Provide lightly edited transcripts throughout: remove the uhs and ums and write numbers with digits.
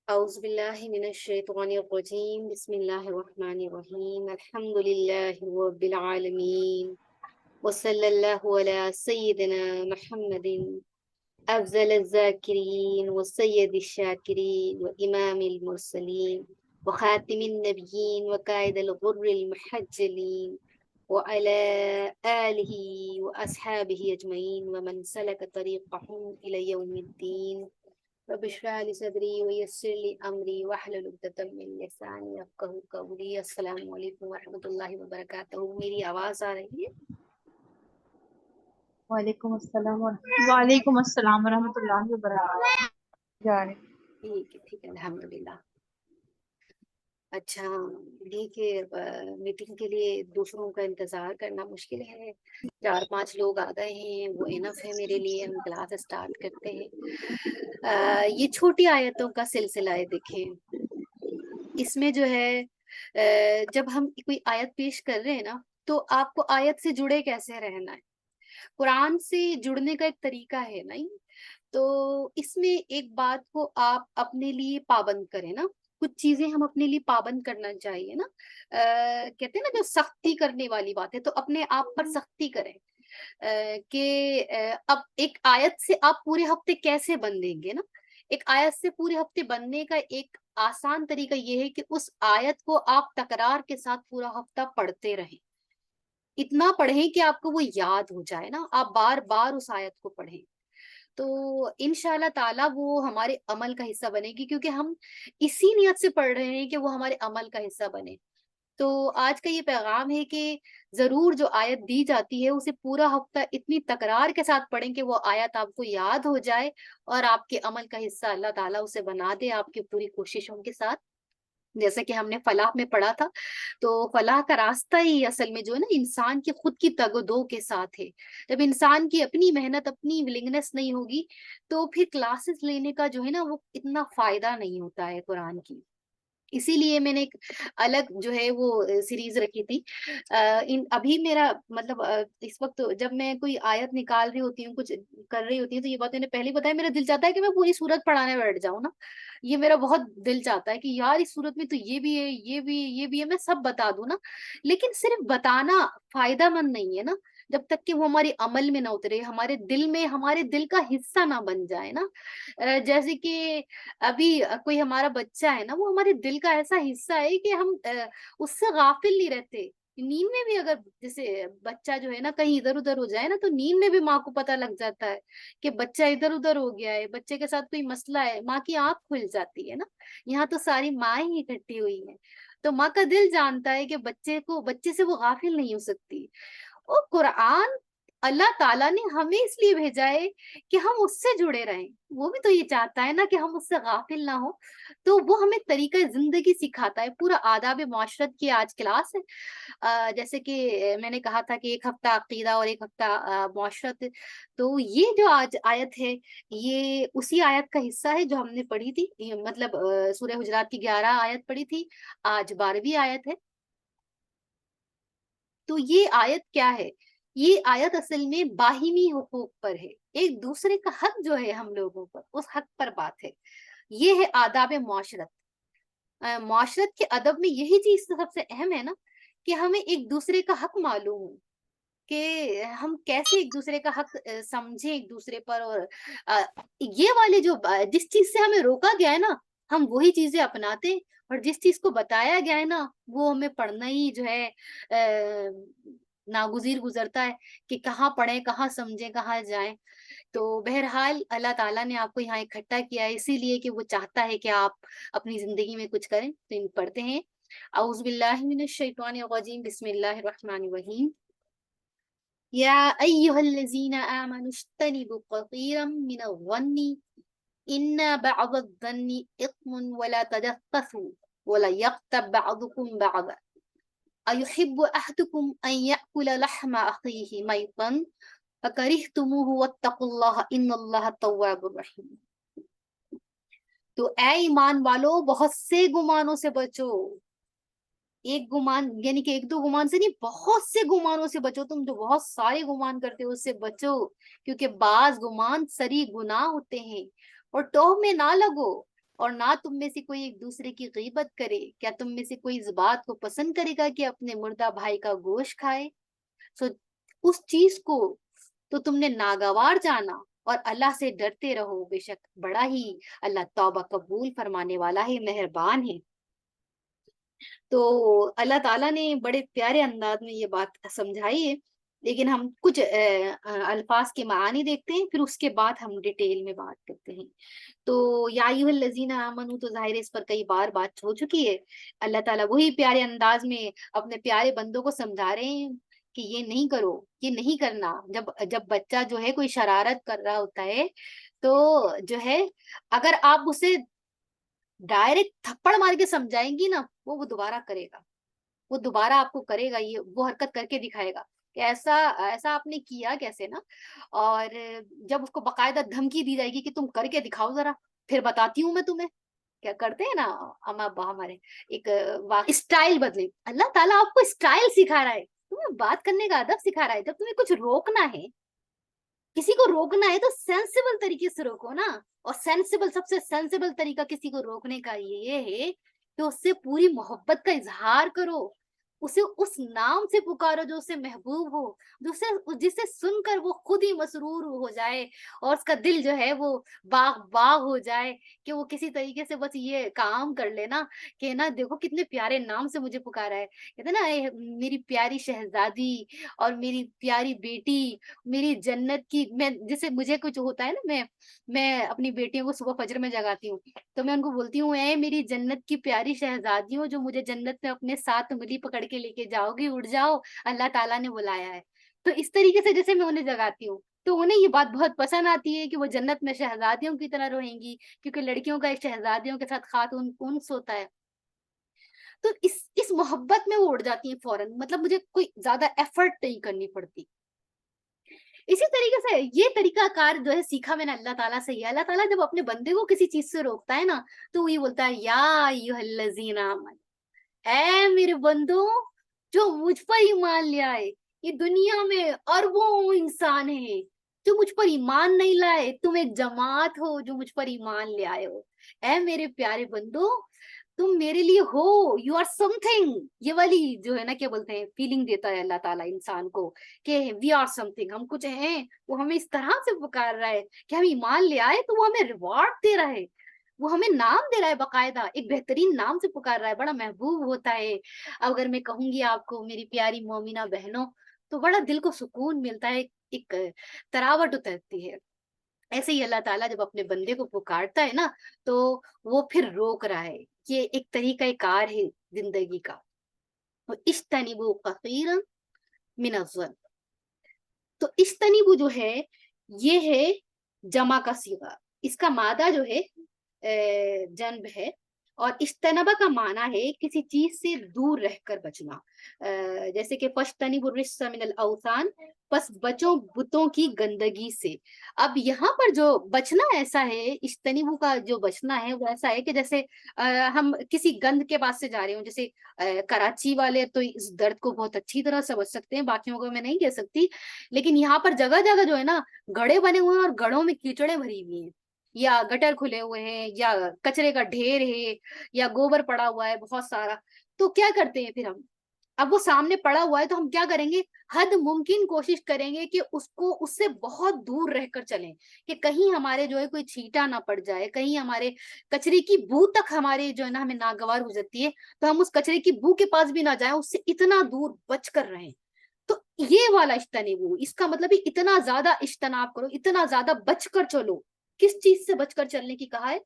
أعوذ بالله من الشيطان الرجيم بسم الله الرحمن الرحيم الحمد لله رب العالمين وصلى الله على سيدنا محمد أفضل الذاكرين وسيد الشاكرين وإمام المرسلين وخاتم النبيين وقائد الغر المحجلين وعلى آله وأصحابه أجمعين ومن سلك طريقهم إلى يوم الدين رب اشرح لي صدری ویسر لی امری واحلل عقدۃ من لسانی یفقہوا قولی۔ السلام علیکم ورحمۃ اللہ وبرکاتہ۔ میری آواز آ رہی ہے؟ وعلیکم السلام وعلیکم السلام ورحمۃ اللہ وبرکاتہ۔ جا رہے ٹھیک ہے الحمدللہ۔ اچھا، دیکھیے میٹنگ کے لیے دوسروں کا انتظار کرنا مشکل ہے، 4-5 لوگ آ گئے ہیں، وہ انف ہے میرے لیے۔ ہم کلاس اسٹارٹ کرتے ہیں۔ یہ چھوٹی آیتوں کا سلسلہ ہے۔ دیکھیں اس میں جو ہے جب ہم کوئی آیت پیش کر رہے ہیں نا، تو آپ کو آیت سے جڑے کیسے رہنا ہے، قرآن سے جڑنے کا ایک طریقہ ہے نہیں؟ تو اس میں ایک بات کو آپ اپنے لیے پابند کریں نا، کچھ چیزیں ہم اپنے لیے پابند کرنا چاہیے نا۔ کہتے ہیں نا جو سختی کرنے والی بات ہے، تو اپنے آپ پر سختی کریں کہ اب ایک آیت سے آپ پورے ہفتے کیسے بندیں گے نا۔ ایک آیت سے پورے ہفتے بننے کا ایک آسان طریقہ یہ ہے کہ اس آیت کو آپ تکرار کے ساتھ پورا ہفتہ پڑھتے رہیں، اتنا پڑھیں کہ آپ کو وہ یاد ہو جائے نا، آپ بار بار اس آیت کو پڑھیں، تو انشاءاللہ تعالیٰ وہ ہمارے عمل کا حصہ بنے گی، کیونکہ ہم اسی نیت سے پڑھ رہے ہیں کہ وہ ہمارے عمل کا حصہ بنے۔ تو آج کا یہ پیغام ہے کہ ضرور جو آیت دی جاتی ہے اسے پورا ہفتہ اتنی تکرار کے ساتھ پڑھیں کہ وہ آیت آپ کو یاد ہو جائے اور آپ کے عمل کا حصہ اللہ تعالیٰ اسے بنا دے آپ کی پوری کوششوں کے ساتھ۔ جیسے کہ ہم نے فلاح میں پڑھا تھا، تو فلاح کا راستہ ہی اصل میں جو ہے نا انسان کی خود کی تگ و دو کے ساتھ ہے۔ جب انسان کی اپنی محنت، اپنی ولنگنس نہیں ہوگی تو پھر کلاسز لینے کا جو ہے نا وہ اتنا فائدہ نہیں ہوتا ہے قرآن کی۔ اسی لیے میں نے ایک الگ جو ہے وہ سیریز رکھی تھی۔ ابھی میرا مطلب اس وقت جب میں کوئی آیت نکال رہی ہوتی ہوں، کچھ کر رہی ہوتی ہوں، تو یہ بات میں نے پہلے بتایا، میرا دل چاہتا ہے کہ میں پوری سورت پڑھانے بیٹھ جاؤں نا۔ یہ میرا بہت دل چاہتا ہے کہ یار اس سورت میں تو یہ بھی ہے، یہ بھی ہے، یہ بھی ہے، میں سب بتا دوں نا۔ لیکن صرف بتانا فائدہ مند نہیں ہے نا، جب تک کہ وہ ہمارے عمل میں نہ اترے، ہمارے دل میں، ہمارے دل کا حصہ نہ بن جائے نا۔ جیسے کہ ابھی کوئی ہمارا بچہ ہے نا، وہ ہمارے دل کا ایسا حصہ ہے کہ ہم اس سے غافل نہیں رہتے۔ نیند میں بھی اگر جیسے بچہ جو ہے نا کہیں ادھر ادھر ہو جائے نا، تو نیند میں بھی ماں کو پتہ لگ جاتا ہے کہ بچہ ادھر ادھر ہو گیا ہے، بچے کے ساتھ کوئی مسئلہ ہے، ماں کی آنکھ کھل جاتی ہے نا۔ یہاں تو ساری مائیں ہی اکٹھی ہوئی ہیں، تو ماں کا دل جانتا ہے کہ بچے سے وہ غافل نہیں ہو سکتی۔ اور قرآن اللہ تعالیٰ نے ہمیں اس لیے بھیجا ہے کہ ہم اس سے جڑے رہیں، وہ بھی تو یہ چاہتا ہے نا کہ ہم اس سے غافل نہ ہو، تو وہ ہمیں طریقہ زندگی سکھاتا ہے۔ پورا آداب معاشرت کی آج کلاس ہے۔ جیسے کہ میں نے کہا تھا کہ ایک ہفتہ عقیدہ اور ایک ہفتہ معاشرت، تو یہ جو آج آیت ہے یہ اسی آیت کا حصہ ہے جو ہم نے پڑھی تھی، مطلب سورہ حجرات کی 11 آیت پڑھی تھی، آج 12ویں آیت ہے۔ تو یہ آیت کیا ہے؟ یہ آیت اصل میں باہمی حقوق پر ہے، ایک دوسرے کا حق جو ہے ہم لوگوں پر، اس حق پر بات ہے۔ یہ ہے آداب معاشرت۔ معاشرت کے ادب میں یہی چیز سب سے اہم ہے نا، کہ ہمیں ایک دوسرے کا حق معلوم ہو، کہ ہم کیسے ایک دوسرے کا حق سمجھیں ایک دوسرے پر، اور یہ والے جو جس چیز سے ہمیں روکا گیا ہے نا، ہم وہی چیزیں اپناتے، اور جس چیز کو بتایا گیا ہے نا وہ ہمیں پڑھنا ہی جو ہے ناگزیر گزرتا ہے کہ کہاں پڑھیں، کہاں سمجھیں، کہاں جائیں۔ تو بہرحال اللہ تعالیٰ نے آپ کو یہاں اکٹھا کیا ہے اسی لیے کہ وہ چاہتا ہے کہ آپ اپنی زندگی میں کچھ کریں۔ تو ان پڑھتے ہیں، اعوذ باللہ من الشیطان الرجیم، بسم اللہ الرحمن الرحیم۔ یا ایہا الذین آمنوا اجتنبوا کثیرا من الظن ان بعض الظن اثم ولا تجسسوا ولا یغتب بعضکم بعضا ایحب احدکم ان یأکل لحم اخیہ میتا فکرہتموہ واتقوا اللہ ان اللہ تواب الرحیم۔ تو اے ایمان والو، بہت سے گمانوں سے بچو۔ ایک گمان یعنی کہ ایک دو گمان سے نہیں، بہت سے گمانوں سے بچو۔ تم جو بہت سارے گمان کرتے ہو اس سے بچو، کیونکہ بعض گمان سری گناہ ہوتے ہیں، اور ٹوہ میں نہ لگو۔ اور نہ تم میں سے کوئی ایک دوسرے کی غیبت کرے. کیا تم میں سے کوئی اس بات کو پسند کرے گا کہ اپنے مردہ بھائی کا گوشت کھائے؟ سو اس چیز کو تو تم نے ناگوار جانا اور اللہ سے ڈرتے رہو، بے شک بڑا ہی اللہ توبہ قبول فرمانے والا ہے، مہربان ہے. تو اللہ تعالیٰ نے بڑے پیارے انداز میں یہ بات سمجھائی ہے، لیکن ہم کچھ الفاظ کے معانی دیکھتے ہیں، پھر اس کے بعد ہم ڈیٹیل میں بات کرتے ہیں. تو یا ایھا الذین آمنو تو ظاہر ہے اس پر کئی بار بات ہو چکی ہے. اللہ تعالیٰ وہی پیارے انداز میں اپنے پیارے بندوں کو سمجھا رہے ہیں کہ یہ نہیں کرو، یہ نہیں کرنا. جب بچہ جو ہے کوئی شرارت کر رہا ہوتا ہے تو جو ہے اگر آپ اسے ڈائریکٹ تھپڑ مار کے سمجھائیں گی نا، وہ دوبارہ کرے گا، وہ دوبارہ آپ کو کرے گا، یہ وہ حرکت کر کے دکھائے گا کہ ایسا ایسا آپ نے کیا کیسے نا. اور جب اس کو باقاعدہ دھمکی دی جائے گی کہ تم کر کے دکھاؤ ذرا، پھر بتاتی ہوں میں تمہیں. کیا کرتے ہیں نا اما ابا ہمارے، ایک اسٹائل بدلے. اللہ تعالیٰ آپ کو اسٹائل سکھا رہا ہے، تمہیں بات کرنے کا ادب سکھا رہا ہے. جب تمہیں کچھ روکنا ہے، کسی کو روکنا ہے تو سینسیبل طریقے سے روکو نا. اور سب سے سینسیبل طریقہ کسی کو روکنے کا یہ ہے کہ اس سے پوری محبت کا اظہار کرو، اسے اس نام سے پکارو جو اسے محبوب ہو، جسے سن کر وہ خود ہی مسرور ہو جائے اور اس کا دل جو ہے وہ باغ باغ ہو جائے کہ وہ کسی طریقے سے بس یہ کام کر لینا کہ نا دیکھو کتنے پیارے نام سے مجھے پکارا ہے. کہتے نا میری پیاری شہزادی اور میری پیاری بیٹی، میری جنت کی. میں جیسے مجھے کچھ ہوتا ہے نا، میں اپنی بیٹیوں کو صبح فجر میں جگاتی ہوں تو میں ان کو بولتی ہوں اے میری جنت کی پیاری شہزادیوں جو مجھے جنت میں اپنے ساتھ انگلی پکڑ کے لے کے جاؤ گی، اٹھ جاؤ، اللہ تعالیٰ نے بلایا ہے. تو اس طریقے سے جیسے میں انہیں جگاتی ہوں تو انہیں یہ بات بہت پسند آتی ہے کہ وہ جنت میں شہزادیوں کی طرح رہیں گی، کیونکہ لڑکیوں کا ایک شہزادیوں کے ساتھ خاتون انس ہوتا ہے. تو اس محبت میں وہ اڑ جاتی ہیں فوراً، مطلب مجھے کوئی زیادہ ایفرٹ نہیں کرنی پڑتی. اسی طریقے سے یہ طریقہ کار جو ہے سیکھا میں نے اللہ تعالیٰ سے. یہ اللہ تعالیٰ جب اپنے بندے کو کسی چیز سے روکتا ہے نا تو وہ یہ بولتا ہے یا ایھا الذین آمنوا، اے میرے بندو جو مجھ پر ایمان لے آئے. یہ دنیا میں اربوں انسان ہیں جو مجھ پر ایمان نہیں لائے، تم ایک جماعت ہو جو مجھ پر ایمان لے آئے ہو. اے میرے پیارے بندو تم میرے لیے ہو، یو آر سم تھنگ. یہ والی جو ہے نا کیا بولتے ہیں فیلنگ دیتا ہے اللہ تعالیٰ انسان کو کہ وی آر سم تھنگ، ہم کچھ ہیں. وہ ہمیں اس طرح سے پکار رہا ہے کہ ہم ایمان لے آئے تو وہ ہمیں ریوارڈ دے رہا ہے، وہ ہمیں نام دے رہا ہے، باقاعدہ ایک بہترین نام سے پکار رہا ہے، بڑا محبوب ہوتا ہے. اگر میں کہوں گی آپ کو میری پیاری مومنہ بہنوں تو بڑا دل کو سکون ملتا ہے، ایک تراوٹ اترتی ہے. ایسے ہی اللہ تعالیٰ جب اپنے بندے کو پکارتا ہے نا تو وہ پھر روک رہا ہے. یہ ایک طریقہ کار ہے زندگی کا. اجتنبوا کثیرا من الظن. تو اجتنبوا جو ہے یہ ہے جمع کا صیغہ، اس کا مادہ جو ہے جنب ہے، اور اجتنبا کا معنی ہے کسی چیز سے دور رہ کر بچنا. جیسے کہ فاجتنبوا الرجس من الاوثان، پس بچو بتوں کی گندگی سے. اب یہاں پر جو بچنا ایسا ہے، اجتنبوا کا جو بچنا ہے وہ ایسا ہے کہ جیسے ہم کسی گند کے پاس سے جا رہے ہوں. جیسے کراچی والے تو اس درد کو بہت اچھی طرح سمجھ سکتے ہیں، باقیوں کو میں نہیں کہہ سکتی، لیکن یہاں پر جگہ جگہ جو ہے نا گڑھے بنے ہوئے ہیں اور گڑھوں میں کیچڑیں بھری ہوئی ہیں، یا گٹر کھلے ہوئے ہیں، یا کچرے کا ڈھیر ہے، یا گوبر پڑا ہوا ہے بہت سارا. تو کیا کرتے ہیں پھر ہم، اب وہ سامنے پڑا ہوا ہے تو ہم کیا کریں گے، حد ممکن کوشش کریں گے کہ اس سے بہت دور رہ کر چلیں کہ کہیں ہمارے جو ہے کوئی چھینٹا نہ پڑ جائے، کہیں ہمارے کچرے کی بو تک ہمارے جو ہے نا ہمیں ناگوار ہو جاتی ہے تو ہم اس کچرے کی بو کے پاس بھی نہ جائیں، اس سے اتنا دور بچ کر رہیں. تو یہ والا اجتنبوا، اس کا مطلب ہے اتنا زیادہ اجتناب کرو، اتنا زیادہ بچ کر چلو. کس چیز سے بچ کر چلنے کی کہا ہے؟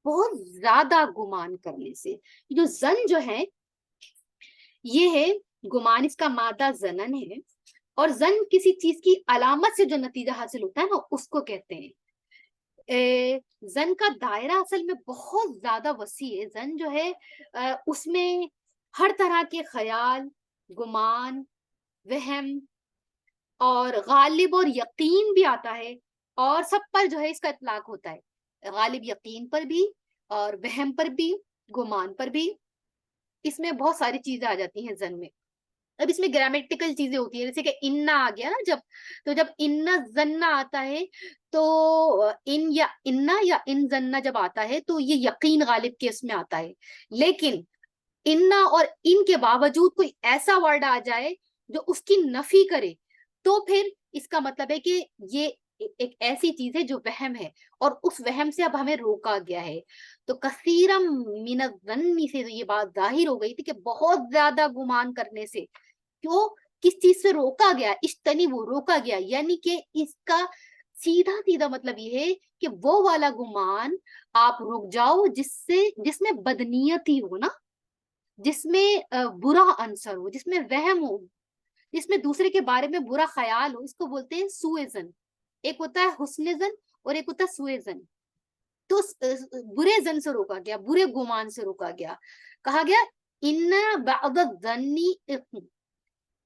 بہت زیادہ گمان کرنے سے. جو زن جو ہے یہ ہے گمان، اس کا مادہ زنن ہے، اور زن کسی چیز کی علامت سے جو نتیجہ حاصل ہوتا ہے نا اس کو کہتے ہیں. زن کا دائرہ اصل میں بہت زیادہ وسیع ہے. زن جو ہے اس میں ہر طرح کے خیال، گمان، وہم اور غالب اور یقین بھی آتا ہے، اور سب پر جو ہے اس کا اطلاق ہوتا ہے. غالب یقین پر بھی اور وہم پر بھی، گمان پر بھی، اس میں بہت ساری چیزیں آ جاتی ہیں زن میں. اب اس میں گرامیٹیکل چیزیں ہوتی ہیں، جیسے کہ اننا آ گیا نا جب، تو جب اننا زننا آتا ہے تو ان یا اننا یا ان زننا جب آتا ہے تو یہ یقین غالب کیس میں آتا ہے. لیکن اننا اور ان کے باوجود کوئی ایسا ورڈ آ جائے جو اس کی نفی کرے تو پھر اس کا مطلب ہے کہ یہ ایک ایسی چیز ہے جو وہم ہے، اور اس وہم سے اب ہمیں روکا گیا ہے. تو کثیرم من الظن سے یہ بات ظاہر ہو گئی تھی کہ بہت زیادہ گمان کرنے سے کیوں، کس چیز سے روکا گیا، اجتنبوا روکا گیا، یعنی کہ اس کا سیدھا سیدھا مطلب یہ ہے کہ وہ والا گمان آپ رک جاؤ جس میں بدنیتی ہو نا، جس میں برا عنصر ہو، جس میں وہم ہو، جس میں دوسرے کے بارے میں برا خیال ہو. اس کو بولتے ہیں سوء ظن. ایک ہوتا ہے حسن ظن اور ایک ہوتا ہے سوء ظن. تو برے ظن سے روکا گیا، برے گمان سے روکا گیا. کہا گیا ان بعض الظن اثم.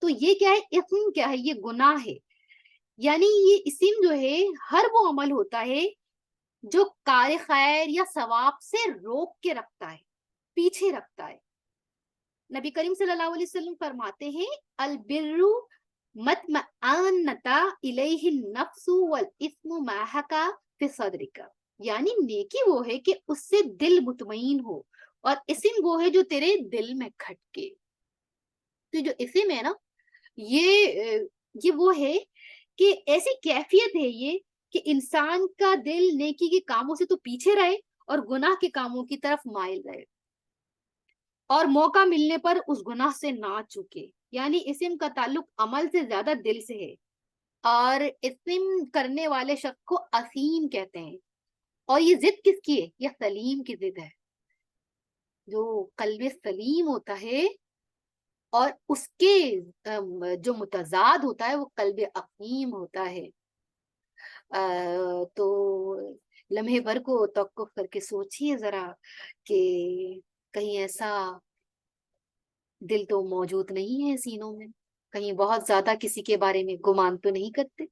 تو یہ کیا ہے، اثم کیا ہے، یہ گناہ ہے. یعنی یہ اسم جو ہے ہر وہ عمل ہوتا ہے جو کار خیر یا ثواب سے روک کے رکھتا ہے، پیچھے رکھتا ہے. نبی کریم صلی اللہ علیہ وسلم فرماتے ہیں البر مطمئنۃ الیہ النفس والاثم ما حکا فی صدرک. یعنی نیکی وہ ہے کہ اس سے دل مطمئن ہو، اور اسم وہ ہے جو تیرے دل میں کھٹکے. تو جو اسم ہے نا، یہ وہ ہے کہ ایسی کیفیت ہے یہ کہ انسان کا دل نیکی کے کاموں سے تو پیچھے رہے اور گناہ کے کاموں کی طرف مائل رہے، اور موقع ملنے پر اس گناہ سے نہ چکے. یعنی اسم کا تعلق عمل سے زیادہ دل سے ہے، اور اسم کرنے والے شخص کو اسیم کہتے ہیں. اور یہ ضد کس کی ہے؟ یہ سلیم کی ضد ہے. جو قلب سلیم ہوتا ہے اور اس کے جو متضاد ہوتا ہے وہ قلب عقیم ہوتا ہے. تو لمحے بھر کو توقف کر کے سوچیے ذرا کہ کہیں ایسا دل تو موجود نہیں ہے سینوں میں، کہیں بہت زیادہ کسی کے بارے میں گمان تو نہیں کرتے.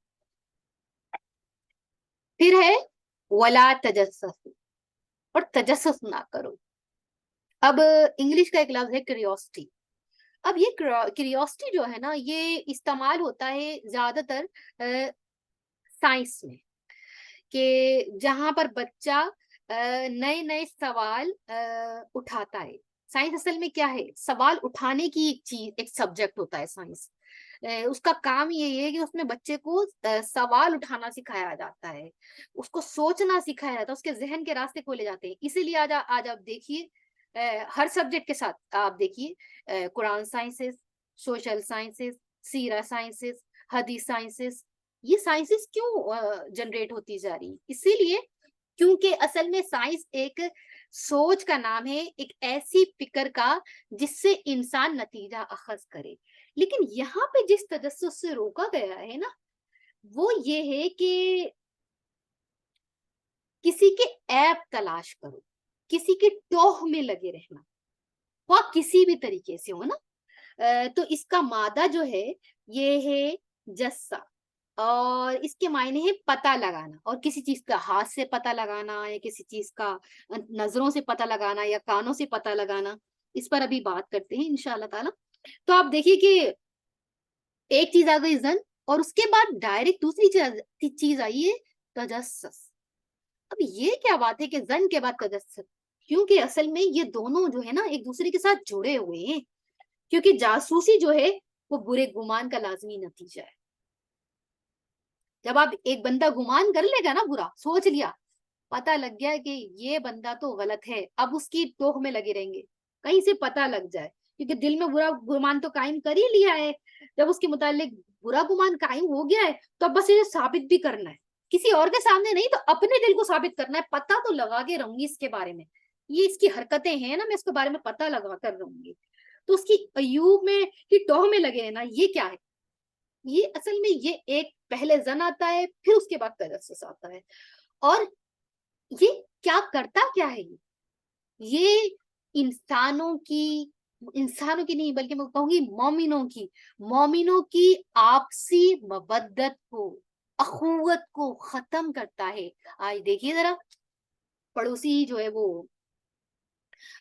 پھر ہے ولا تجسس، اور تجسس نہ کرو. اب انگلش کا ایک لفظ ہے کریوسٹی. اب یہ کریوسٹی جو ہے نا، یہ استعمال ہوتا ہے زیادہ تر سائنس میں، کہ جہاں پر بچہ نئے نئے سوال اٹھاتا ہے. سائنس اصل میں کیا ہے، سوال اٹھانے کی ایک چیز، ایک سبجیکٹ ہوتا ہے سائنس. اس کا کام یہ ہے کہ اس میں بچے کو سوال اٹھانا سکھایا جاتا ہے، اس کو سوچنا سکھایا جاتا ہے، اس کے ذہن کے راستے کھولے جاتے ہیں. اسی لیے آج آپ دیکھیے ہر سبجیکٹ کے ساتھ آپ دیکھیے قرآن سائنسز، سوشل سائنسز، سیرہ سائنسز، حدیث سائنسز. یہ سائنسز کیوں جنریٹ ہوتی جا رہی؟ اسی لیے کیونکہ اصل میں سائنس ایک سوچ کا نام ہے، ایک ایسی فکر کا جس سے انسان نتیجہ اخذ کرے. لیکن یہاں پہ جس تجسس سے روکا گیا ہے نا، وہ یہ ہے کہ کسی کے عیب تلاش کرو، کسی کے ٹوہ میں لگے رہنا، وہ کسی بھی طریقے سے ہو نا. تو اس کا مادہ جو ہے یہ ہے جسہ، اور اس کے معنی ہے پتہ لگانا، اور کسی چیز کا ہاتھ سے پتہ لگانا، یا کسی چیز کا نظروں سے پتہ لگانا، یا کانوں سے پتہ لگانا. اس پر ابھی بات کرتے ہیں انشاءاللہ تعالی. تو آپ دیکھیے کہ ایک چیز آ گئی زن، اور اس کے بعد ڈائریکٹ دوسری چیز آئی ہے تجسس. اب یہ کیا بات ہے کہ زن کے بعد تجسس؟ کیونکہ اصل میں یہ دونوں جو ہے نا ایک دوسرے کے ساتھ جڑے ہوئے ہیں، کیونکہ جاسوسی جو ہے وہ برے گمان کا لازمی نتیجہ ہے. جب آپ ایک بندہ گمان کر لے گا نا، برا سوچ لیا، پتہ لگ گیا کہ یہ بندہ تو غلط ہے، اب اس کی ٹوہ میں لگے رہیں گے کہیں سے پتہ لگ جائے، کیونکہ دل میں برا گمان تو قائم کر ہی لیا ہے. جب اس کے متعلق برا گمان قائم ہو گیا ہے تو اب بس اسے ثابت بھی کرنا ہے، کسی اور کے سامنے نہیں، تو اپنے دل کو ثابت کرنا ہے. پتہ تو لگا کے رہوں گی اس کے بارے میں، یہ اس کی حرکتیں ہیں نا، میں اس کے بارے میں پتہ لگا کر رہوں گی. تو اس کی ایوب میں کی ٹوہ میں لگے رہنا، یہ کیا ہے؟ یہ اصل میں یہ ایک پہلے زن آتا ہے، پھر اس کے بعد تجسس آتا ہے. اور یہ کیا کرتا کیا ہے؟ یہ انسانوں کی نہیں بلکہ میں کہوں گی مومنوں کی آپسی مودت کو، اخوت کو ختم کرتا ہے. آج دیکھیے ذرا، پڑوسی جو ہے وہ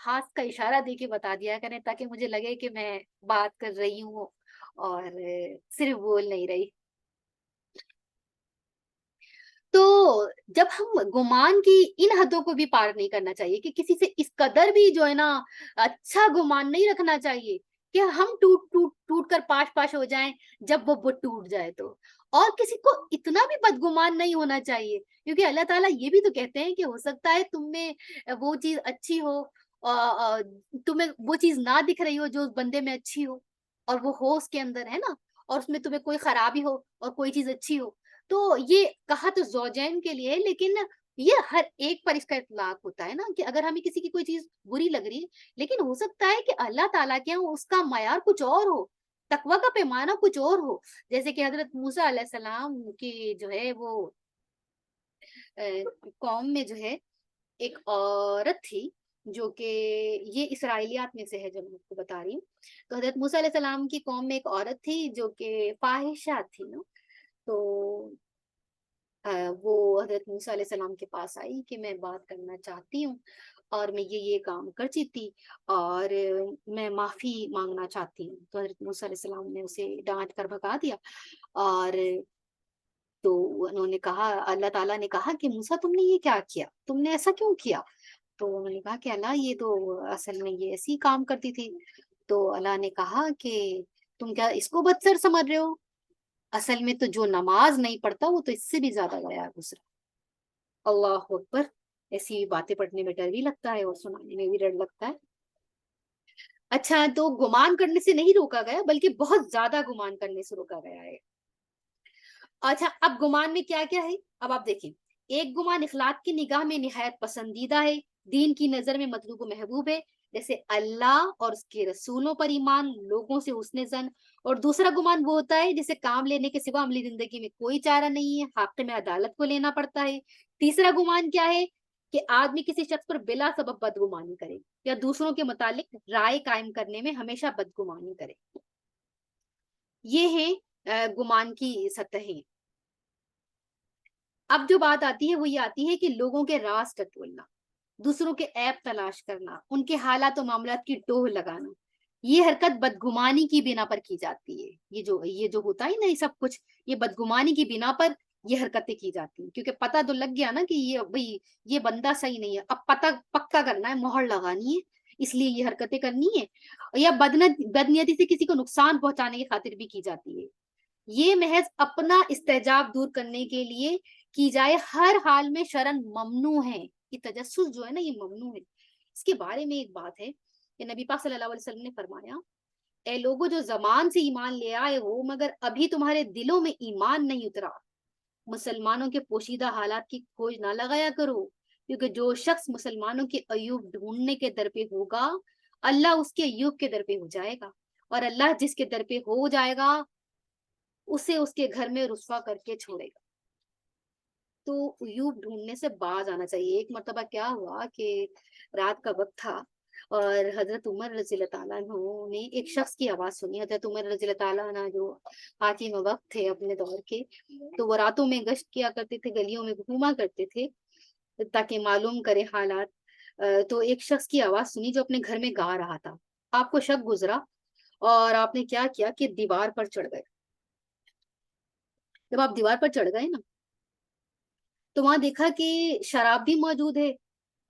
ہاتھ کا اشارہ دے کے بتا دیا کریں تاکہ مجھے لگے کہ میں بات کر رہی ہوں اور صرف بول نہیں رہی. تو جب ہم گمان کی ان حدوں کو بھی پار نہیں کرنا چاہیے کہ کسی سے اس قدر بھی جو ہے نا اچھا گمان نہیں رکھنا چاہیے کہ ہم ٹوٹ ٹوٹ ٹوٹ کر پاش پاش ہو جائیں جب وہ ٹوٹ جائے تو. اور کسی کو اتنا بھی بدگمان نہیں ہونا چاہیے کیونکہ اللہ تعالیٰ یہ بھی تو کہتے ہیں کہ ہو سکتا ہے تم میں وہ چیز اچھی ہو تمہیں وہ چیز نہ دکھ رہی ہو جو اس بندے میں اچھی ہو اور وہ ہو اس کے اندر ہے نا, اور اس میں تمہیں کوئی خرابی ہو اور کوئی چیز اچھی ہو. تو یہ کہا تو زوجین کے لیے, لیکن یہ ہر ایک پر اس کا اطلاق ہوتا ہے نا کہ اگر ہمیں کسی کی کوئی چیز بری لگ رہی ہے لیکن ہو سکتا ہے کہ اللہ تعالیٰ کے یہاں اس کا معیار کچھ اور ہو, تقویٰ کا پیمانہ کچھ اور ہو. جیسے کہ حضرت موسیٰ علیہ السلام کی جو ہے وہ قوم میں جو ہے ایک عورت تھی جو کہ یہ اسرائیلیات میں سے ہے جو میں آپ کو بتا رہی ہوں. تو حضرت موسیٰ علیہ السلام کی قوم میں ایک عورت تھی جو کہ فاحشہ تھی نا. تو وہ حضرت موسیٰ علیہ السلام کے پاس آئی کہ میں بات کرنا چاہتی ہوں اور میں یہ کام کر چکی تھی اور میں معافی مانگنا چاہتی ہوں. تو حضرت موسیٰ علیہ السلام نے اسے ڈانٹ کر بھگا دیا اور تو انہوں نے کہا, اللہ تعالیٰ نے کہا کہ موسیٰ تم نے یہ کیا کیا, تم نے ایسا کیوں کیا؟ تو انہوں نے کہا کہ اللہ یہ تو اصل میں یہ ایسی کام کرتی تھی. تو اللہ نے کہا کہ تم کیا اس کو بدسر سمجھ رہے ہو, اصل میں تو جو نماز نہیں پڑھتا وہ تو اس سے بھی زیادہ گیا گزرا. اللہ اکبر. ایسی باتیں پڑھنے میں ڈر بھی لگتا ہے اور سنانے میں بھی ڈر لگتا ہے. اچھا, تو گمان کرنے سے نہیں روکا گیا بلکہ بہت زیادہ گمان کرنے سے روکا گیا ہے. اچھا, اب گمان میں کیا کیا ہے, اب آپ دیکھیں. ایک گمان اخلاق کی نگاہ میں نہایت پسندیدہ ہے, دین کی نظر میں مطلوب و محبوب ہے, جیسے اللہ اور اس کے رسولوں پر ایمان, لوگوں سے حسن ظن. اور دوسرا گمان وہ ہوتا ہے جسے کام لینے کے سوا عملی زندگی میں کوئی چارہ نہیں ہے, حاکم عدالت کو لینا پڑتا ہے. تیسرا گمان کیا ہے کہ آدمی کسی شخص پر بلا سبب بدگمانی کرے یا دوسروں کے متعلق رائے قائم کرنے میں ہمیشہ بدگمانی کرے. یہ ہیں گمان کی سطحیں. اب جو بات آتی ہے وہ یہ آتی ہے کہ لوگوں کے راز ٹٹولنا, دوسروں کے عیب تلاش کرنا, ان کے حالات و معاملات کی ٹوہ لگانا, یہ حرکت بدگمانی کی بنا پر کی جاتی ہے. یہ جو ہوتا ہے نا یہ سب کچھ, یہ بدگمانی کی بنا پر یہ حرکتیں کی جاتی ہیں, کیونکہ پتہ تو لگ گیا نا کہ یہ بندہ صحیح نہیں ہے, اب پتہ پکا کرنا ہے, مہر لگانی ہے, اس لیے یہ حرکتیں کرنی ہے. یا بدنیتی سے کسی کو نقصان پہنچانے کی خاطر بھی کی جاتی ہے. یہ محض اپنا استحجاب دور کرنے کے لیے کی جائے, ہر حال میں شرعاً ممنوع ہے. یہ تجسس جو ہے نا یہ ممنوع ہے. اس کے بارے میں ایک بات ہے کہ نبی پاک صلی اللہ علیہ وسلم نے فرمایا, اے لوگوں جو زبان سے ایمان لے آئے ہو مگر ابھی تمہارے دلوں میں ایمان نہیں اترا, مسلمانوں کے پوشیدہ حالات کی کھوج نہ لگایا کرو, کیونکہ جو شخص مسلمانوں کے عیوب ڈھونڈنے کے در پہ ہوگا اللہ اس کے عیوب کے در پہ ہو جائے گا, اور اللہ جس کے در پہ ہو جائے گا اسے اس کے گھر میں رسوا کر کے چھوڑے گا. تو عیوب ڈھونڈنے سے باز آنا چاہیے. ایک مرتبہ کیا ہوا کہ رات کا وقت تھا اور حضرت عمر رضی اللہ تعالیٰ عنہ نے ایک شخص کی آواز سنی. حضرت عمر رضی اللہ تعالیٰ عنہ جو حاکم وقت تھے اپنے دور کے, تو وہ راتوں میں گشت کیا کرتے تھے, گلیوں میں گھوما کرتے تھے تاکہ معلوم کرے حالات. تو ایک شخص کی آواز سنی جو اپنے گھر میں گا رہا تھا. آپ کو شک گزرا اور آپ نے کیا کیا کہ دیوار پر چڑھ گئے. جب آپ دیوار پر چڑھ گئے نا تو وہاں دیکھا کہ شراب بھی موجود ہے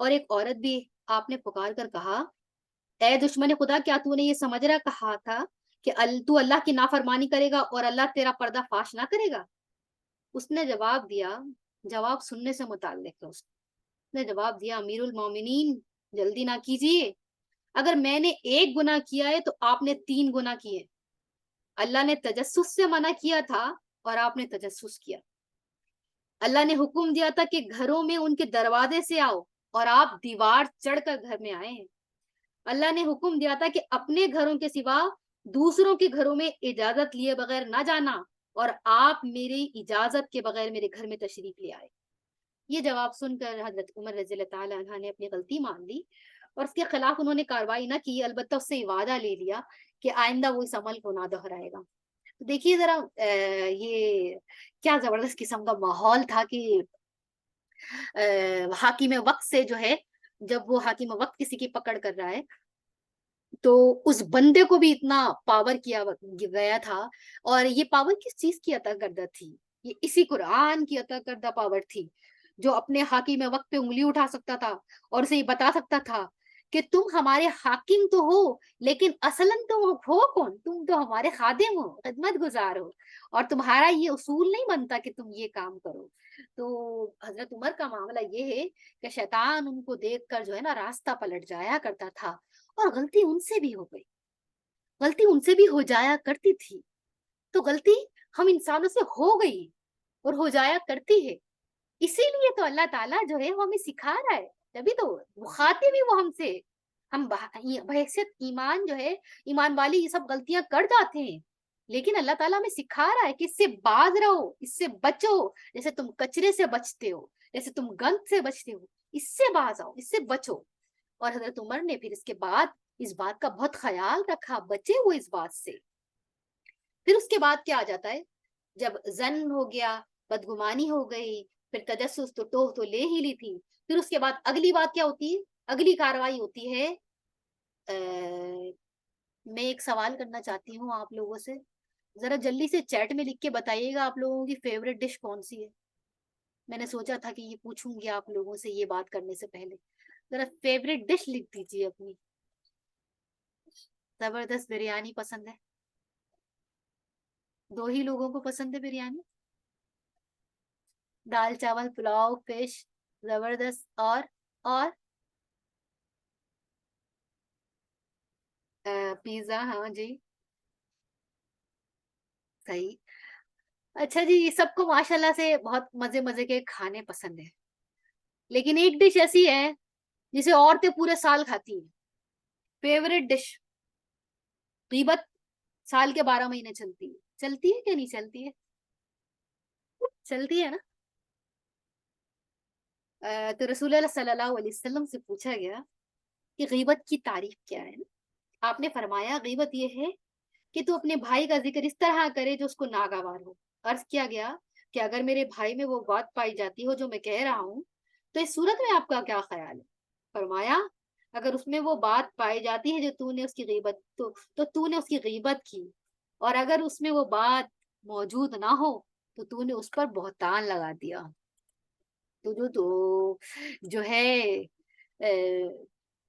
اور ایک عورت بھی. آپ نے پکار کر کہا, اے دشمن خدا, کیا تو نے یہ سمجھ رہا کہا تھا کہ تو اللہ کی نافرمانی کرے گا اور اللہ تیرا پردہ فاش نہ کرے گا؟ اس نے جواب دیا, جواب سننے سے متعلق ہے, اس نے جواب دیا, امیر المومنین جلدی نہ کیجیے, اگر میں نے ایک گناہ کیا ہے تو آپ نے 3 گناہ کیے. اللہ نے تجسس سے منع کیا تھا اور آپ نے تجسس کیا. اللہ نے حکم دیا تھا کہ گھروں میں ان کے دروازے سے آؤ اور آپ دیوار چڑھ کر گھر میں آئے ہیں. اللہ نے حکم دیا تھا کہ اپنے گھروں کے سوا دوسروں کے گھروں میں اجازت لیے بغیر نہ جانا اور آپ میری اجازت کے بغیر میرے گھر میں تشریف لے آئے. یہ جواب سن کر حضرت عمر رضی اللہ تعالیٰ عنہ نے اپنی غلطی مان لی اور اس کے خلاف انہوں نے کارروائی نہ کی, البتہ اس سے وعدہ لے لیا کہ آئندہ وہ اس عمل کو نہ دہرائے گا. دیکھیے ذرا یہ کیا زبردست قسم کا ماحول تھا کہ حاکم وقت سے جو ہے جب وہ حاکم وقت کسی کی پکڑ کر رہا ہے تو اس بندے کو بھی اتنا پاور کیا گیا تھا. اور یہ پاور کس چیز کی عطا کردہ تھی؟ یہ اسی قرآن کی عطا کردہ پاور تھی، جو اپنے حاکم وقت پہ انگلی اٹھا سکتا تھا اور اسے یہ بتا سکتا تھا کہ تم ہمارے حاکم تو ہو لیکن اصلاً تم ہو کون؟ تم تو ہمارے خادم ہو، خدمت گزار ہو، اور تمہارا یہ اصول نہیں بنتا کہ تم یہ کام کرو. تو حضرت عمر کا معاملہ یہ ہے کہ شیطان ان کو دیکھ کر جو ہے نا راستہ پلٹ جایا کرتا تھا، اور غلطی ان سے بھی ہو گئی، غلطی ان سے بھی ہو جایا کرتی تھی. تو غلطی ہم انسانوں سے ہو گئی اور ہو جایا کرتی ہے. اسی لیے تو اللہ تعالیٰ جو ہے وہ ہمیں سکھا رہا ہے، تبھی تو مخاطب بھی وہ ہم سے، ہم بحیثیت ایمان جو ہے، ایمان والی یہ سب غلطیاں کر جاتے ہیں، لیکن اللہ تعالیٰ ہمیں سکھا رہا ہے کہ اس سے باز رہو، اس سے بچو، جیسے تم کچرے سے بچتے ہو، جیسے تم گند سے بچتے ہو، اس سے باز آؤ، اس سے بچو. اور حضرت عمر نے پھر اس کے بعد اس بات کا بہت خیال رکھا، بچے وہ اس بات سے. پھر اس کے بعد کیا آ جاتا ہے؟ جب زن ہو گیا، بدگمانی ہو گئی، پھر تجسس تو ٹوہ تو لے ہی لی تھی. پھر اس کے بعد اگلی بات کیا ہوتی ہے؟ اگلی کاروائی ہوتی ہے، میں ایک سوال کرنا چاہتی ہوں آپ لوگوں سے، ذرا جلدی سے چیٹ میں لکھ کے بتائیے گا آپ لوگوں کی فیوریٹ ڈش کون سی ہے. میں نے سوچا تھا کہ یہ پوچھوں گی آپ لوگوں سے یہ بات کرنے سے پہلے. ذرا فیوریٹ ڈش لکھ دیجیے اپنی. زبردست بریانی پسند ہے؟ دو ہی لوگوں کو پسند ہے بریانی؟ دال چاول پلاؤ فش، زبردست. اور پیزا، ہاں جی صحیح. اچھا جی، یہ سب کو ماشاءاللہ سے بہت مزے مزے کے کھانے پسند ہیں، لیکن ایک ڈش ایسی ہے جسے عورتیں پورے سال کھاتی ہیں. فیوریٹ ڈش، غیبت سال کے 12 مہینے چلتی ہے. چلتی ہے کہ نہیں چلتی ہے؟ چلتی ہے نا. تو رسول اللہ صلی اللہ علیہ وسلم سے پوچھا گیا کہ غیبت کی تعریف کیا ہے. آپ نے فرمایا غیبت یہ ہے کہ تو اپنے بھائی کا ذکر اس طرح کرے جو اس کو ناگوار ہو. عرض کیا گیا کہ اگر میرے بھائی میں وہ بات پائی جاتی ہو جو میں کہہ رہا ہوں تو اس صورت میں آپ کا کیا خیال ہے؟ فرمایا اگر اس میں وہ بات پائی جاتی ہے جو تو نے اس کی غیبت تو نے اس کی غیبت کی، اور اگر اس میں وہ بات موجود نہ ہو تو نے اس پر بہتان لگا دیا. تو جو ہے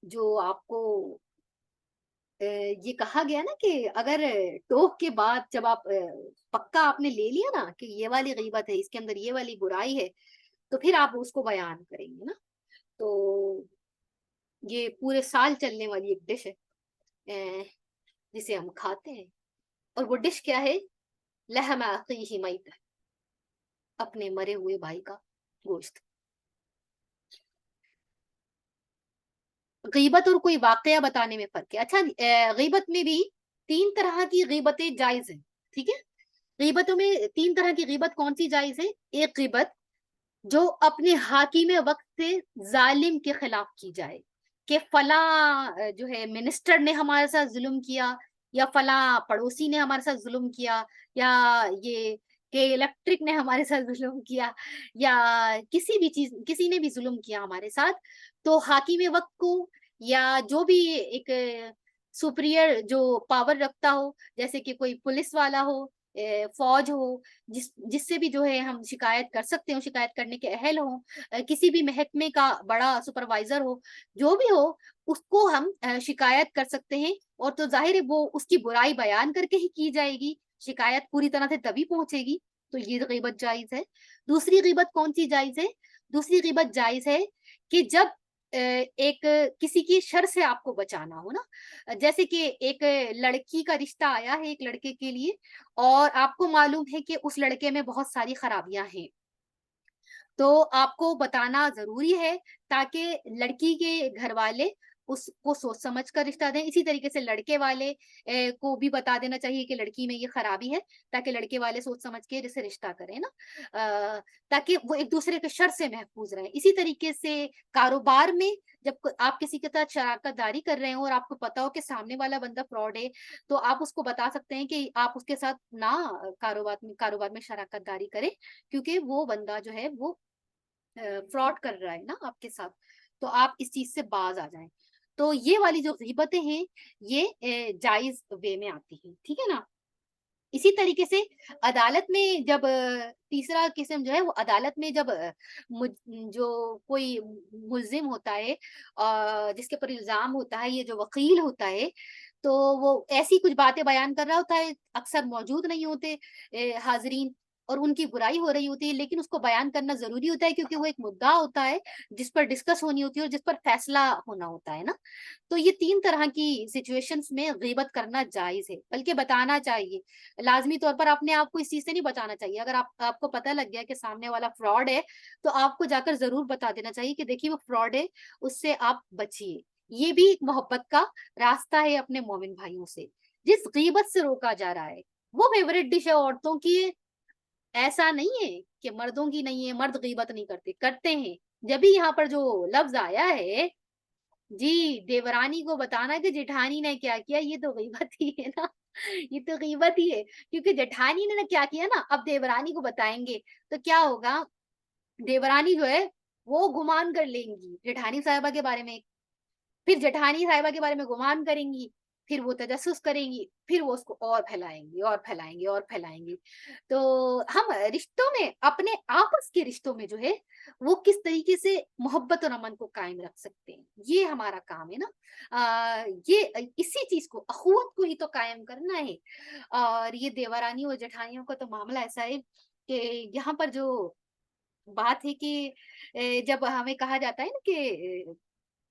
جو آپ کو یہ کہا گیا نا کہ اگر ٹوک کے بعد جب آپ پکا آپ نے لے لیا نا کہ یہ والی غیبت ہے، اس کے اندر یہ والی برائی ہے، تو پھر آپ اس کو بیان کریں گے نا. تو یہ پورے سال چلنے والی ایک ڈش ہے جسے ہم کھاتے ہیں. اور وہ ڈش کیا ہے؟ لحم اخیہ میت، اپنے مرے ہوئے بھائی کا گوشت. غیبت اور کوئی واقعہ بتانے میں فرق ہے. اچھا غیبت میں بھی 3 طرح کی غیبتیں جائز ہیں، ٹھیک ہے. غیبتوں میں 3 طرح کی غیبت کون سی جائز ہے؟ ایک غیبت جو اپنے حاکم وقت سے ظالم کے خلاف کی جائے، کہ فلاں جو ہے منسٹر نے ہمارے ساتھ ظلم کیا، یا فلاں پڑوسی نے ہمارے ساتھ ظلم کیا، یا یہ کہ الیکٹرک نے ہمارے ساتھ ظلم کیا، یا کسی بھی چیز کسی نے بھی ظلم کیا ہمارے ساتھ، تو حاکم وقت کو یا جو بھی ایک سپریئر جو پاور رکھتا ہو، جیسے کہ کوئی پولیس والا ہو، فوج ہو، جس سے بھی جو ہے ہم شکایت کر سکتے ہوں، شکایت کرنے کے اہل ہوں، کسی بھی محکمے کا بڑا سپروائزر ہو، جو بھی ہو، اس کو ہم شکایت کر سکتے ہیں. اور تو ظاہر ہے وہ اس کی برائی بیان کر کے ہی کی جائے گی، شکایت پوری طرح سے تبھی پہنچے گی. تو یہ غیبت جائز ہے. دوسری غیبت کون سی جائز ہے؟ دوسری غیبت جائز ہے کہ جب ایک کسی کی شر سے آپ کو بچانا ہو نا، جیسے کہ ایک لڑکی کا رشتہ آیا ہے ایک لڑکے کے لیے، اور آپ کو معلوم ہے کہ اس لڑکے میں بہت ساری خرابیاں ہیں، تو آپ کو بتانا ضروری ہے تاکہ لڑکی کے گھر والے اس کو سوچ سمجھ کر رشتہ دیں. اسی طریقے سے لڑکے والے کو بھی بتا دینا چاہیے کہ لڑکی میں یہ خرابی ہے، تاکہ لڑکے والے سوچ سمجھ کے جسے رشتہ کریں نا، تاکہ وہ ایک دوسرے کے شر سے محفوظ رہیں. اسی طریقے سے کاروبار میں جب آپ کسی کے ساتھ شراکت داری کر رہے ہوں اور آپ کو پتا ہو کہ سامنے والا بندہ فراڈ ہے، تو آپ اس کو بتا سکتے ہیں کہ آپ اس کے ساتھ نہ کاروبار میں شراکت داری کریں، کیونکہ وہ بندہ جو ہے وہ فراڈ کر رہا ہے نا آپ کے ساتھ. تو آپ اس چیز سے باز آ جائیں. تو یہ والی جو غیبتیں ہیں یہ جائز وے میں آتی ہیں, ٹھیک ہے نا. اسی طریقے سے عدالت میں جب تیسرا قسم جو ہے وہ عدالت میں جب جو کوئی ملزم ہوتا ہے جس کے اوپر الزام ہوتا ہے, یہ جو وکیل ہوتا ہے, تو وہ ایسی کچھ باتیں بیان کر رہا ہوتا ہے, اکثر موجود نہیں ہوتے حاضرین, اور ان کی برائی ہو رہی ہوتی ہے, لیکن اس کو بیان کرنا ضروری ہوتا ہے کیونکہ وہ ایک مدعا ہوتا ہے جس پر ڈسکس ہونی ہوتی ہے اور جس پر فیصلہ ہونا ہوتا ہے نا. تو یہ 3 طرح کی سچویشنز میں غیبت کرنا جائز ہے, بلکہ بتانا چاہیے. لازمی طور پر اپنے آپ کو اس چیز سے نہیں بچانا چاہیے. اگر آپ کو پتہ لگ گیا کہ سامنے والا فراڈ ہے تو آپ کو جا کر ضرور بتا دینا چاہیے کہ دیکھیے وہ فراڈ ہے, اس سے آپ بچیے. یہ بھی ایک محبت کا راستہ ہے اپنے مومن بھائیوں سے. جس غیبت سے روکا جا رہا ہے وہ فیوریٹ ڈش ہے عورتوں کی, ایسا نہیں ہے کہ مردوں کی نہیں ہے, مرد غیبت نہیں کرتے ہیں. جب بھی یہاں پر جو لفظ آیا ہے جی دیورانی کو بتانا کہ جیٹھانی نے کیا کیا, یہ تو غیبت ہی ہے نا, یہ تو غیبت ہی ہے, کیونکہ جیٹھانی نے کیا کیا نا, اب دیورانی کو بتائیں گے تو کیا ہوگا, دیورانی جو ہے وہ گمان کر لیں گی جیٹھانی صاحبہ کے بارے میں, پھر جیٹھانی صاحبہ کے بارے میں گمان کریں گی, پھر وہ تجسس کریں گی, پھر وہ اس کو اور پھیلائیں گی اور پھیلائیں گی اور پھیلائیں گی. تو ہم رشتوں میں, اپنے آپس کے رشتوں میں جو ہے وہ کس طریقے سے محبت اور امن کو قائم رکھ سکتے ہیں, یہ ہمارا کام ہے نا. یہ اسی چیز کو, اخوت کو ہی تو قائم کرنا ہے. اور یہ دیورانی اور جٹھانیوں کا تو معاملہ ایسا ہے کہ یہاں پر جو بات ہے کہ جب ہمیں کہا جاتا ہے نا کہ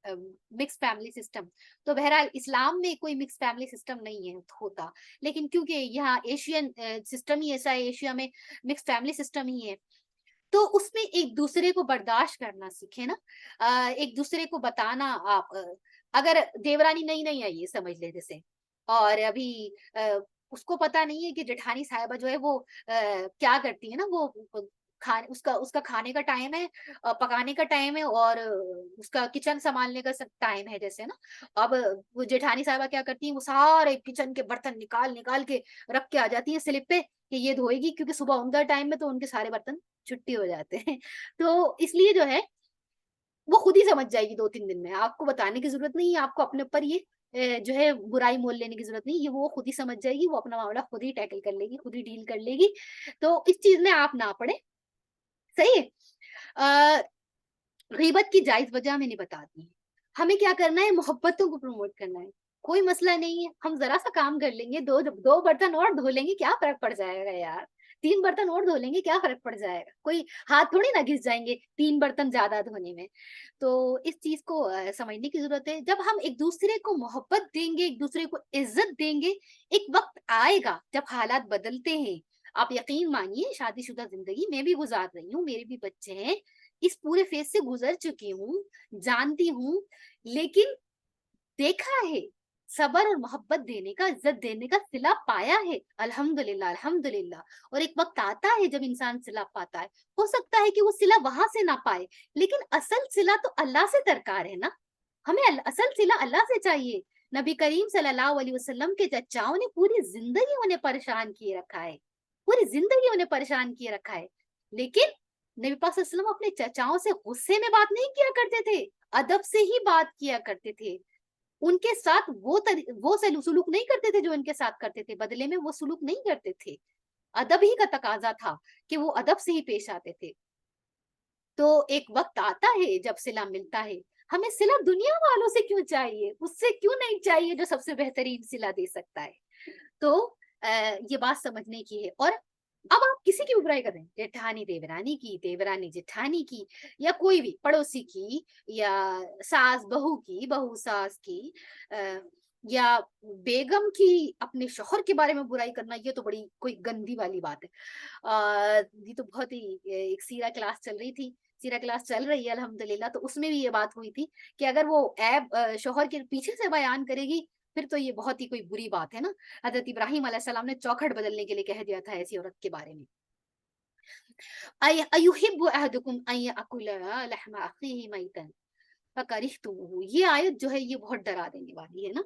مکس فیملی سسٹم, تو بہرحال اسلام میں کوئی مکس فیملی سسٹم نہیں ہے ہوتا, لیکن کیونکہ یہاں ایشین سسٹم ہی ایسا ہے, ایشیا میں مکس فیملی سسٹم ہی ہے, تو اس میں ایک دوسرے کو برداشت کرنا سیکھے نا, ایک دوسرے کو بتانا. آپ اگر دیورانی نہیں آئی ہے سمجھ لے جیسے, اور ابھی اس کو پتا نہیں ہے کہ جیٹھانی صاحبہ جو ہے وہ کیا کرتی ہے نا, وہ اس کا کھانے کا ٹائم ہے, پکانے کا ٹائم ہے, اور اس کا کچن سنبھالنے کا ٹائم ہے جیسے نا. اب وہ جیٹھانی صاحبہ کیا کرتی ہیں, وہ سارے کچن کے برتن نکال کے رکھ کے آ جاتی ہیں سلپ پہ کہ یہ دھوئے گی, کیونکہ صبح عمدہ ٹائم میں تو ان کے سارے برتن چھٹی ہو جاتے ہیں. تو اس لیے جو ہے وہ خود ہی سمجھ جائے گی 2-3 دن میں, آپ کو بتانے کی ضرورت نہیں ہے, آپ کو اپنے اوپر یہ جو ہے برائی مول لینے کی ضرورت نہیں, یہ وہ خود ہی سمجھ جائے گی, وہ اپنا معاملہ خود ہی ٹیکل کر لے گی, خود ہی ڈیل کر لے گی. تو اس چیز میں آپ نہ پڑے, صحیح ہے. غیبت کی جائز وجہ میں نے بتا دی ہے. ہمیں کیا کرنا ہے, محبتوں کو پروموٹ کرنا ہے, کوئی مسئلہ نہیں ہے, ہم ذرا سا کام کر لیں گے, 2 برتن اور دھو لیں گے, کیا فرق پڑ جائے گا یار, 3 برتن اور دھو لیں گے, کیا فرق پڑ جائے گا, کوئی ہاتھ تھوڑی نہ گھس جائیں گے 3 برتن زیادہ دھونے میں. تو اس چیز کو سمجھنے کی ضرورت ہے. جب ہم ایک دوسرے کو محبت دیں گے, ایک دوسرے کو عزت دیں گے, ایک وقت آئے گا جب حالات بدلتے ہیں. آپ یقین مانیے, شادی شدہ زندگی میں بھی گزار رہی ہوں, میرے بھی بچے ہیں, اس پورے فیز سے گزر چکی ہوں, جانتی ہوں, لیکن دیکھا ہے, صبر اور محبت دینے کا, عزت دینے کا صلہ پایا ہے, الحمدللہ الحمدللہ. اور ایک وقت آتا ہے جب انسان صلہ پاتا ہے, ہو سکتا ہے کہ وہ صلہ وہاں سے نہ پائے, لیکن اصل صلہ تو اللہ سے درکار ہے نا, ہمیں اصل صلہ اللہ سے چاہیے. نبی کریم صلی اللہ علیہ وسلم کے چچاؤں نے پوری زندگی انہیں پریشان کیے رکھا ہے, پوری زندگی انہیں پریشان کیے رکھا ہے, لیکن نبی پاک صلی اللہ علیہ وسلم اپنے چچاؤں سے غصے میں بات نہیں کیا کرتے تھے, ادب سے ہی بات کیا کرتے تھے. ان کے ساتھ وہ سلوک نہیں کرتے تھے جو ان کے ساتھ کرتے تھے, بدلے میں وہ سلوک نہیں کرتے تھے, ادب ہی کا تقاضا تھا کہ وہ ادب سے ہی پیش آتے تھے. تو ایک وقت آتا ہے جب صلہ ملتا ہے, ہمیں صلہ دنیا والوں سے کیوں چاہیے, اس سے کیوں نہیں چاہیے جو سب سے بہترین صلہ دے سکتا ہے. تو یہ بات سمجھنے کی ہے. اور اب آپ کسی کی بھی برائی کر رہے ہیں, جیٹھانی دیورانی کی, دیورانی جیٹھانی کی, یا کوئی بھی پڑوسی کی, یا ساس بہو کی, بہو ساس کی, یا بیگم کی اپنے شوہر کے بارے میں برائی کرنا, یہ تو بڑی کوئی گندی والی بات ہے. یہ تو بہت ہی, ایک سیرہ کلاس چل رہی تھی, سیرہ کلاس چل رہی ہے الحمدللہ, تو اس میں بھی یہ بات ہوئی تھی کہ اگر وہ عیب شوہر کے پیچھے سے بیان کرے گی پھر تو یہ بہت ہی کوئی بری بات ہے نا. حضرت ابراہیم علیہ السلام نے چوکھٹ بدلنے کے لیے کہہ دیا تھا ایسی عورت کے بارے میں, ایحب احدکم ان یاکل لحم اخیہ میتا فکرہتموہ. یہ آیت جو ہے یہ بہت ڈرا دینے والی ہے نا,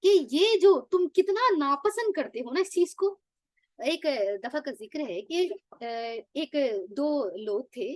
کہ یہ جو تم کتنا ناپسند کرتے ہو نا اس چیز کو. ایک دفعہ کا ذکر ہے کہ ایک 2 لوگ تھے,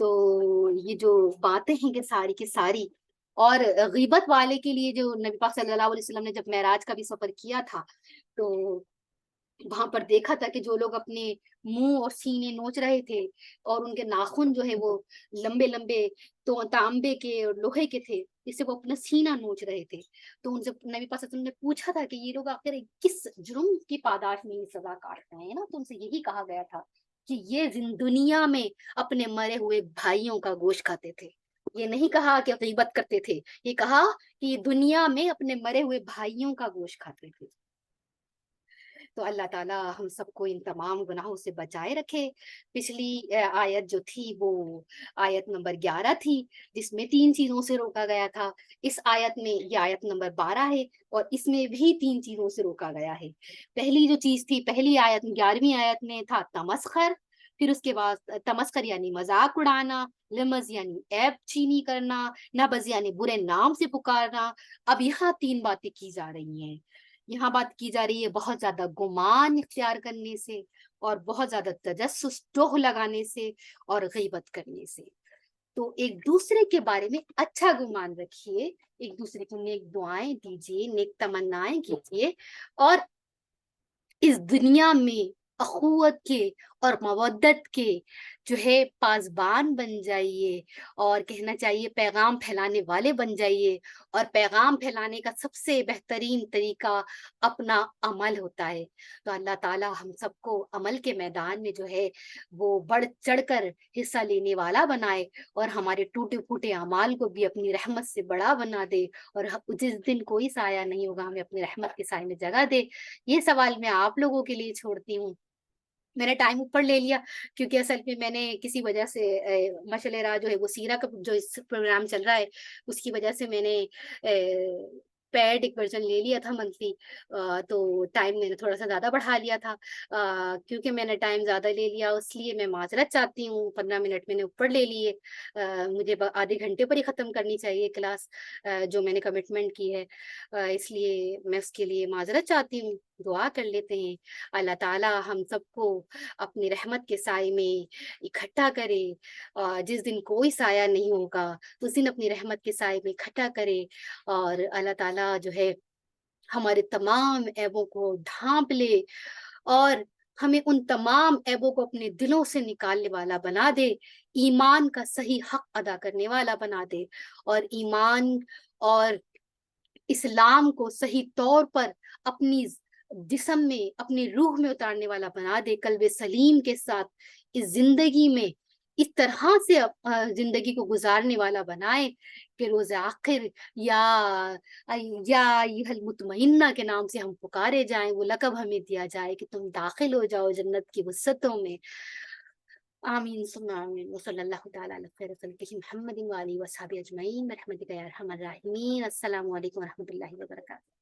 تو یہ جو باتیں ہیں کہ ساری کی ساری، اور غیبت والے کے لیے جو نبی پاک صلی اللہ علیہ وسلم نے جب معراج کا بھی سفر کیا تھا تو وہاں پر دیکھا تھا کہ جو لوگ اپنے منہ اور سینے نوچ رہے تھے اور ان کے ناخن جو ہے وہ لمبے لمبے تو تانبے کے اور لوہے کے تھے، جس سے وہ اپنا سینہ نوچ رہے تھے، تو ان سے نبی پاک صلی اللہ علیہ وسلم نے پوچھا تھا کہ یہ لوگ آخر کس جرم کی پاداش میں یہ سزا کاٹ رہے ہیں نا، تو ان سے یہی کہا گیا تھا کہ یہ دنیا میں اپنے مرے ہوئے بھائیوں کا گوشت کھاتے تھے۔ یہ نہیں کہا کہ غیبت کرتے تھے، یہ کہا کہ یہ دنیا میں اپنے مرے ہوئے بھائیوں کا گوشت کھاتے تھے۔ تو اللہ تعالیٰ ہم سب کو ان تمام گناہوں سے بچائے رکھے۔ پچھلی آیت جو تھی وہ آیت نمبر 11 تھی، جس میں 3 چیزوں سے روکا گیا تھا۔ اس آیت میں یہ آیت نمبر 12 ہے اور اس میں بھی 3 چیزوں سے روکا گیا ہے۔ پہلی جو چیز تھی، پہلی آیت 11ویں آیت میں تھا تمسخر، پھر اس کے بعد تمسخر یعنی مذاق اڑانا، لمز یعنی عیب چینی کرنا، نبز یعنی برے نام سے پکارنا۔ اب یہاں 3 باتیں کی جا رہی ہیں۔ یہاں بات کی جا رہی ہے بہت زیادہ گمان اختیار کرنے سے، اور بہت زیادہ تجسس ٹوہ لگانے سے، اور غیبت کرنے سے۔ تو ایک دوسرے کے بارے میں اچھا گمان رکھیے، ایک دوسرے کو نیک دعائیں دیجیے، نیک تمنائیں کیجیے، اور اس دنیا میں اخوت کے اور مودت کے جو ہے پاسبان بن جائیے، اور کہنا چاہیے پیغام پھیلانے والے بن جائیے۔ اور پیغام پھیلانے کا سب سے بہترین طریقہ اپنا عمل ہوتا ہے۔ تو اللہ تعالیٰ ہم سب کو عمل کے میدان میں جو ہے وہ بڑھ چڑھ کر حصہ لینے والا بنائے، اور ہمارے ٹوٹے پھوٹے اعمال کو بھی اپنی رحمت سے بڑا بنا دے، اور جس دن کوئی سایہ نہیں ہوگا ہمیں اپنی رحمت کے سائے میں جگہ دے۔ یہ سوال میں آپ لوگوں کے لیے چھوڑتی ہوں۔ میں نے ٹائم اوپر لے لیا کیونکہ اصل میں میں نے کسی وجہ سے مشعل راہ جو ہے وہ سیرہ کا جو اس پروگرام چل رہا ہے اس کی وجہ سے میں نے پیڈ ایک ورژن لے لیا تھا منتھلی، تو ٹائم میں نے تھوڑا سا زیادہ بڑھا لیا تھا، کیونکہ میں نے ٹائم زیادہ لے لیا اس لیے میں معذرت چاہتی ہوں۔ 15 منٹ میں نے اوپر لے لیے، مجھے آدھے گھنٹے پر ہی ختم کرنی چاہیے کلاس جو میں نے کمٹمنٹ کی ہے، اس لیے میں اس کے لیے معذرت چاہتی ہوں۔ دعا کر لیتے ہیں اللہ تعالیٰ ہم سب کو اپنی رحمت کے سائے میں اکٹھا کرے، جس دن کوئی سایہ نہیں ہوگا اس دن اپنی رحمت کے سائے میں اکٹھا کرے، اور اللہ تعالیٰ جو ہے ہمارے تمام عیبوں کو ڈھانپ لے، اور ہمیں ان تمام عیبوں کو اپنے دلوں سے نکالنے والا بنا دے، ایمان کا صحیح حق ادا کرنے والا بنا دے، اور ایمان اور اسلام کو صحیح طور پر اپنی جسم میں اپنی روح میں اتارنے والا بنا دے، قلب سلیم کے ساتھ اس زندگی میں اس طرح سے زندگی کو گزارنے والا بنائے کہ روز آخر یا ایھا المطمئنہ کے نام سے ہم پکارے جائیں، وہ لقب ہمیں دیا جائے کہ تم داخل ہو جاؤ جنت کی وسعتوں میں۔ آمین ثم آمین، وصلی اللہ تعالیٰ علی خیر خلقہ محمد وآلہ وصحبہ اجمعین برحمتک یا ارحم الراحمین۔ السلام علیکم و رحمۃ اللہ وبرکاتہ۔